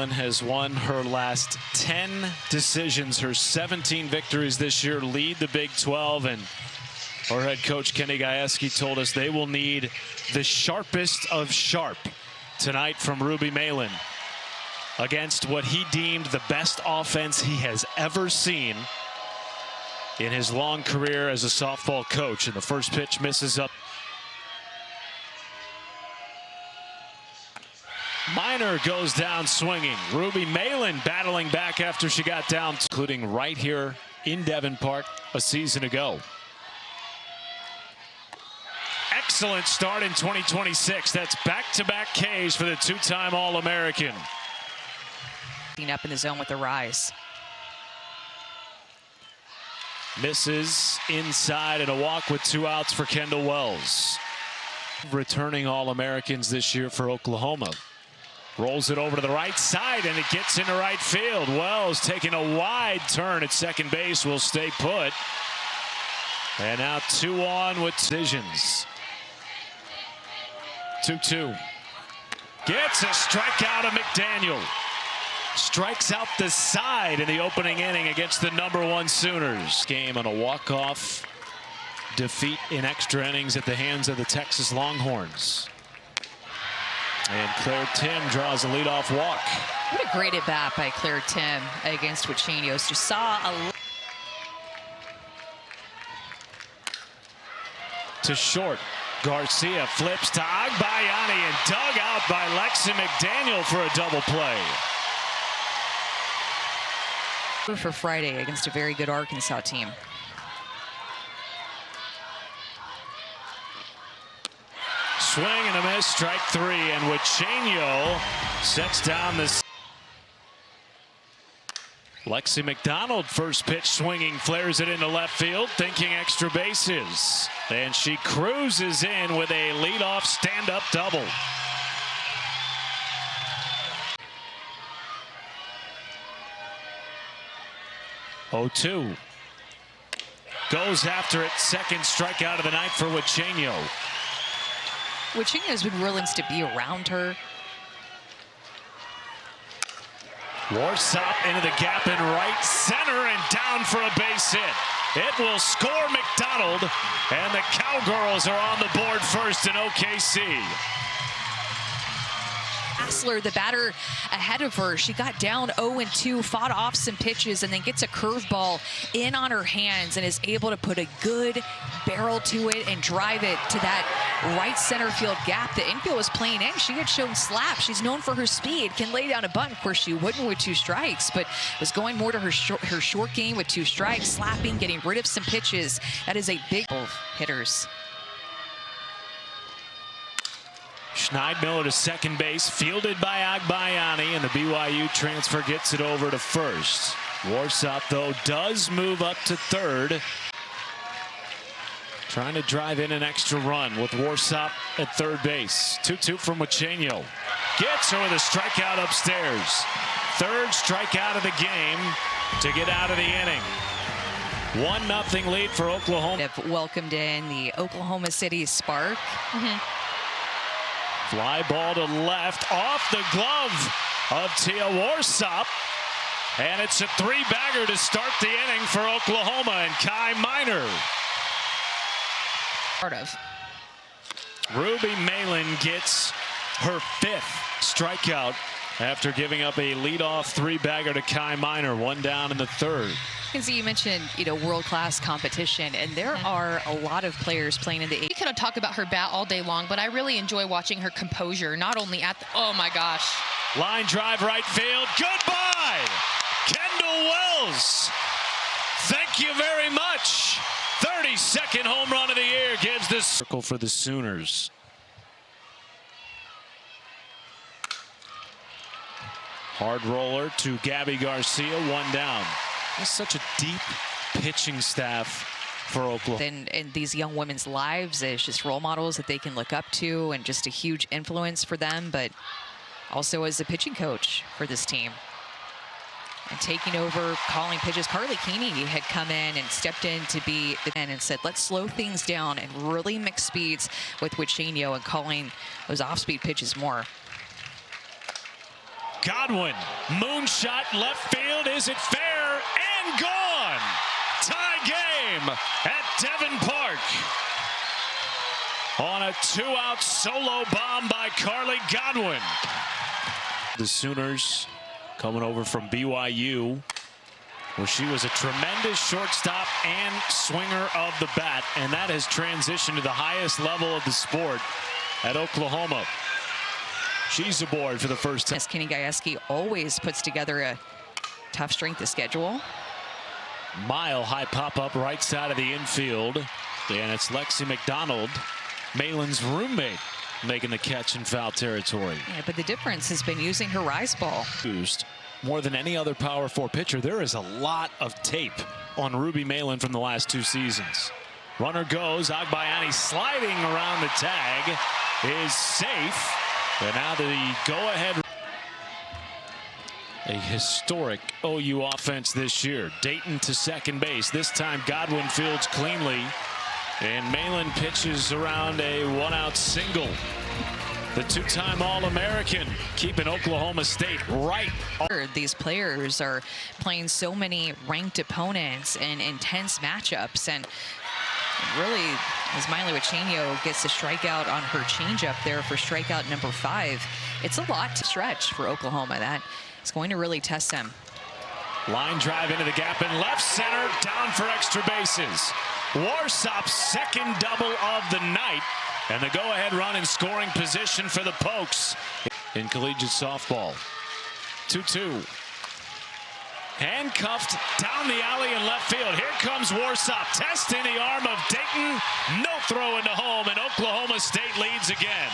Maryland has won her last 10 decisions. Her 17 victories this year lead the Big 12, and our head coach Kenny Gajewski told us they will need the sharpest of sharp tonight from Ruby Maryland against what he deemed the best offense he has ever seen in his long career as a softball coach. And the first pitch misses up. Minor goes down swinging. Ruby Maryland battling back after she got down, including right here in Devon Park a season ago. Excellent start in 2026. That's back-to-back Ks for the two-time All-American. Up in the zone with the rise. Misses inside and a walk with 2 outs for Kendall Wells. Returning All-Americans this year for Oklahoma. Rolls it over to the right side and it gets into right field. Wells taking a wide turn at second base, will stay put. And now 2 on with decisions. 2-2. Gets a strikeout of McDaniel. Strikes out the side in the opening inning against the #1 Sooners. Game on a walk-off defeat in extra innings at the hands of the Texas Longhorns. And Claire Tim draws a leadoff walk. What a great at-bat by Claire Tim against Wachenios. Just saw a... To short. Garcia flips to Agbayani and dug out by Lexi McDaniel for a double play. For Friday against a very good Arkansas team. Swing and a miss, strike 3, and Wachenio sets down this. Lexi McDonald, first pitch swinging, flares it into left field, thinking extra bases. And she cruises in with a leadoff stand-up double. Oh, 2. Goes after it, second strikeout of the night for Wachenio. Wachenio has been willing to be around her. Warsop into the gap in right center and down for a base hit. It will score McDonald, and the Cowgirls are on the board first in OKC. Hassler, the batter ahead of her, she got down 0-2, fought off some pitches, and then gets a curveball in on her hands and is able to put a good barrel to it and drive it to that right center field gap. The infield was playing in. She had shown slap. She's known for her speed, can lay down a bunt. Of course, she wouldn't with 2 strikes, but was going more to her short game with 2 strikes, slapping, getting rid of some pitches. That is a big hitters. Schneidmiller to second base, fielded by Agbayani, and the BYU transfer gets it over to first. Warsop, though, does move up to third. Trying to drive in an extra run with Warsop at third base. 2-2 from Wachenio. Gets her with a strikeout upstairs. Third strikeout of the game to get out of the inning. 1-0 lead for Oklahoma. Have welcomed in the Oklahoma City Spark. Fly ball to left, off the glove of Tia Warsop. And it's a 3-bagger to start the inning for Oklahoma and Kai Minor. Part of. Ruby Maryland gets her 5th strikeout after giving up a leadoff 3-bagger to Kai Minor. 1 down in the 3rd. You mentioned, world-class competition, and there are a lot of players playing in the. We could talk about her bat all day long, but I really enjoy watching her composure. Not only at the, oh my gosh, line drive right field. Goodbye, Kendall Wells. Thank you very much. 32nd home run of the year gives this circle for the Sooners. Hard roller to Gabby Garcia. 1 down. It's such a deep pitching staff for Oklahoma. And these young women's lives as just role models that they can look up to, and just a huge influence for them, but also as a pitching coach for this team. And taking over, calling pitches. Carly Keeney had come in and stepped in to be the man and said, let's slow things down and really mix speeds with Wachenio and calling those off-speed pitches more. Godwin, moonshot left field. Is it fair? And gone. Tie game at Devon Park. On a 2-out solo bomb by Carly Godwin. The Sooners coming over from BYU, where she was a tremendous shortstop and swinger of the bat, and that has transitioned to the highest level of the sport at Oklahoma. She's aboard for the first time. Kenny Gajewski always puts together a tough strength of schedule. Mile high pop-up right side of the infield, and it's Lexi McDonald, Malin's roommate, making the catch in foul territory. Yeah, but the difference has been using her rise ball. More than any other Power 4 pitcher, there is a lot of tape on Ruby Malin from the last 2 seasons. Runner goes, Agbayani sliding around the tag is safe. And now the go-ahead. A historic OU offense this year. Dayton to second base. This time Godwin fields cleanly. And Malin pitches around a 1-out single. The 2-time All-American keeping Oklahoma State right. These players are playing so many ranked opponents and intense matchups. And really, as Maile gets a strikeout on her changeup there for strikeout number 5, it's a lot to stretch for Oklahoma. That is going to really test them. Line drive into the gap in left center, down for extra bases. Warsop's second double of the night, and the go-ahead run in scoring position for the Pokes in collegiate softball. 2-2. Handcuffed down the alley in left field. Here comes Warsop, testing the arm of Dayton. No throw into home, and Oklahoma State leads again.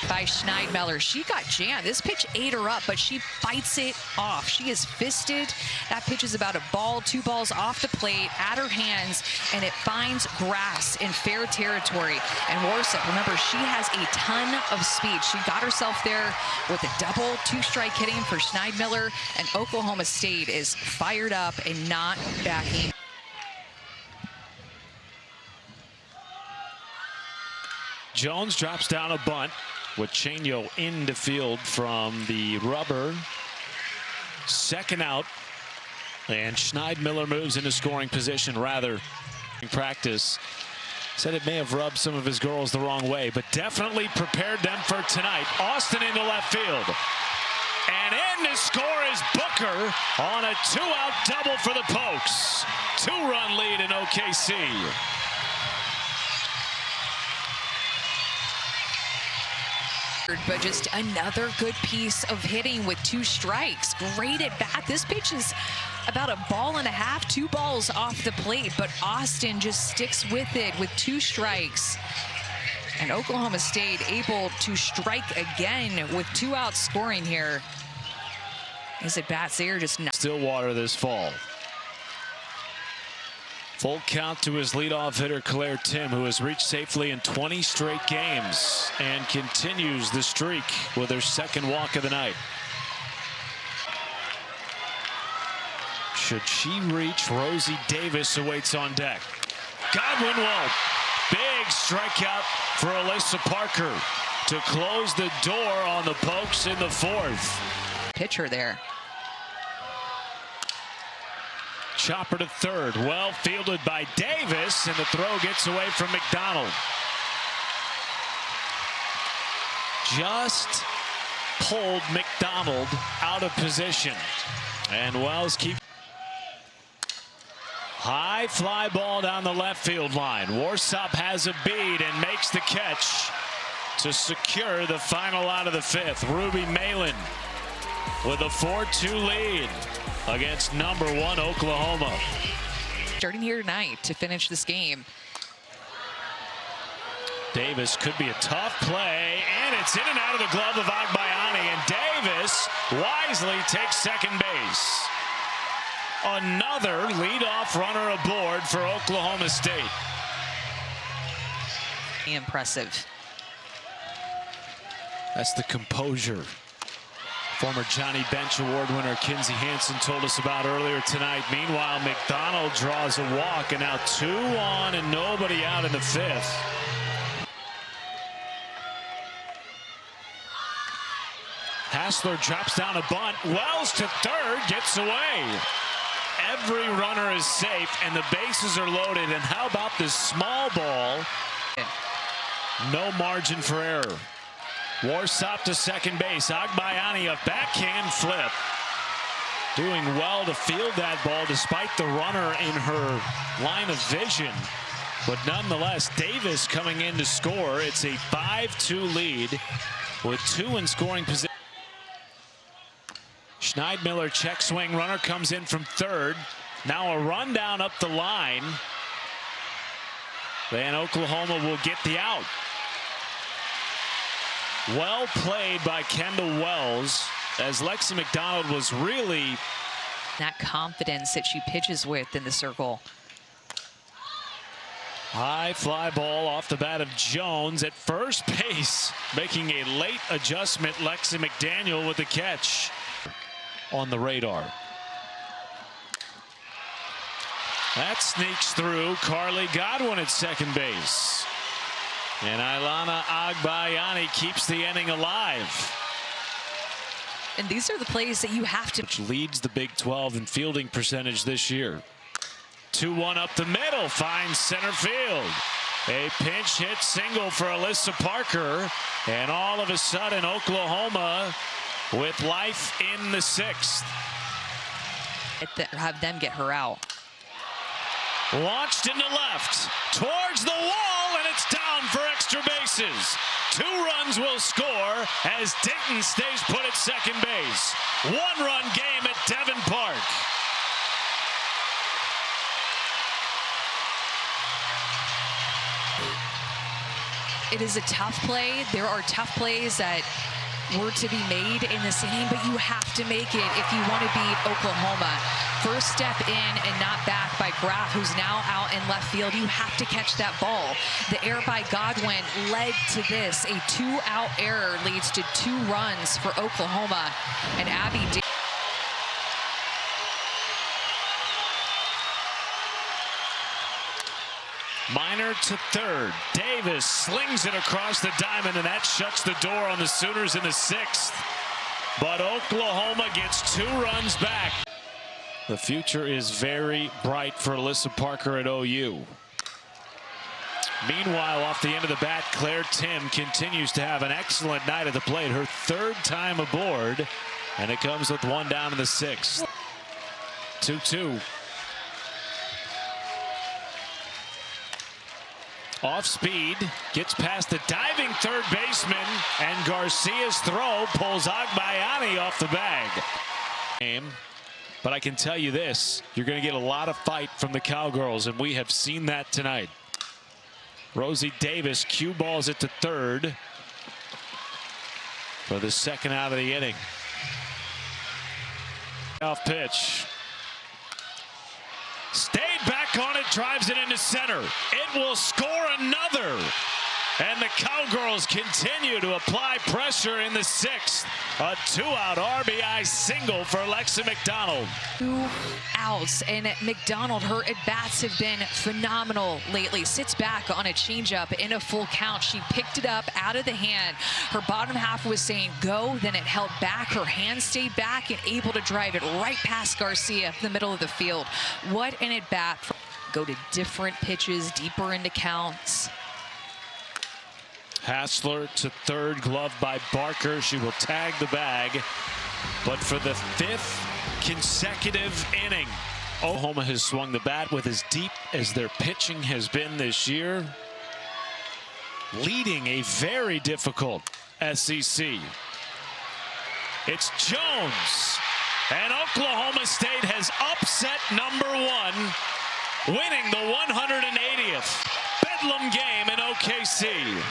By Schneidmiller, she got jammed. This pitch ate her up, but she fights it off. She is fisted. That pitch is about a ball, 2 balls off the plate, at her hands, and it finds grass in fair territory. And Warsop, remember, she has a ton of speed. She got herself there with a double, 2-strike hitting for Schneidmiller, and Oklahoma State is fired up and not backing. Jones drops down a bunt with Chenio into field from the rubber. Second out, and Schneidmiller moves into scoring position rather in practice. Said it may have rubbed some of his girls the wrong way, but definitely prepared them for tonight. Austin into left field. And in to score is Booker on a 2-out double for the Pokes. 2-run lead in OKC. But just another good piece of hitting with 2 strikes. Great at bat. This pitch is about a ball and a half, 2 balls off the plate, but Austin just sticks with it with 2 strikes. And Oklahoma State able to strike again with 2 outs scoring here. His at bats there just not. Stillwater this fall. Full count to his leadoff hitter, Claire Tim, who has reached safely in 20 straight games and continues the streak with her 2nd walk of the night. Should she reach, Rosie Davis awaits on deck. Godwin won't. Big strikeout for Alyssa Parker to close the door on the Pokes in the 4th. Pitcher there. Chopper to third, well fielded by Davis, and the throw gets away from McDonald. Just pulled McDonald out of position, and Wells keeps. High fly ball down the left field line. Warsop has a bead and makes the catch to secure the final out of the 5th. Ruby Malin with a 4-2 lead against number 1 Oklahoma. Starting here tonight to finish this game. Davis could be a tough play, and it's in and out of the glove of Agbayani, and Davis wisely takes second base. Another leadoff runner aboard for Oklahoma State. Impressive. That's the composure former Johnny Bench Award winner Kinsey Hansen told us about earlier tonight. Meanwhile, McDonald draws a walk, and now 2 on and nobody out in the 5th. Hassler drops down a bunt. Wells to third, gets away. Every runner is safe, and the bases are loaded. And how about this small ball? No margin for error. Warsop to second base. Agbayani, a backhand flip. Doing well to field that ball despite the runner in her line of vision. But nonetheless, Davis coming in to score. It's a 5-2 lead with 2 in scoring position. Schneidmiller check swing. Runner comes in from third. Now a rundown up the line. Then Oklahoma will get the out. Well played by Kendall Wells, as Lexi McDonald was really that confidence that she pitches with in the circle. High fly ball off the bat of Jones at first base, making a late adjustment. Lexi McDaniel with the catch on the radar. That sneaks through. Carly Godwin at second base. And Ilana Agbayani keeps the inning alive. And these are the plays that you have to. Which leads the Big 12 in fielding percentage this year. 2-1 up the middle, finds center field. A pinch hit single for Alyssa Parker. And all of a sudden, Oklahoma with life in the 6th. Have them get her out. Launched into left, towards the wall, and it's down for extra bases. 2 runs will score as Dayton stays put at second base. 1-run game at Devon Park. It is a tough play. There are tough plays that were to be made in this inning, but you have to make it if you want to beat Oklahoma. First step in and not back by Graf, who's now out in left field. You have to catch that ball. The error by Godwin led to this. A 2-out error leads to 2 runs for Oklahoma. And Abby Minor to third. Davis slings it across the diamond, and that shuts the door on the Sooners in the 6th. But Oklahoma gets 2 runs back. The future is very bright for Alyssa Parker at OU. Meanwhile, off the end of the bat, Claire Tim continues to have an excellent night at the plate. Her 3rd time aboard, and it comes with 1 down in the 6th. 2-2. Off speed, gets past the diving third baseman, and Garcia's throw pulls Agbayani off the bag. But I can tell you this, you're going to get a lot of fight from the Cowgirls, and we have seen that tonight. Rosie Davis cue balls it to third for the 2nd out of the inning. Off pitch. Stayed back on it, drives it into center. It will score another. And the Cowgirls continue to apply pressure in the 6th. A 2-out RBI single for Lexi McDonald. 2 outs, and McDonald, her at-bats have been phenomenal lately. Sits back on a changeup in a full count. She picked it up out of the hand. Her bottom half was saying go, then it held back. Her hand stayed back and able to drive it right past Garcia in the middle of the field. What an at-bat. Go to different pitches, deeper into counts. Hassler to third, gloved by Barker. She will tag the bag. But for the 5th consecutive inning, Oklahoma has swung the bat with as deep as their pitching has been this year, leading a very difficult SEC. It's Jones, and Oklahoma State has upset number 1, winning the 180th Bedlam game in OKC.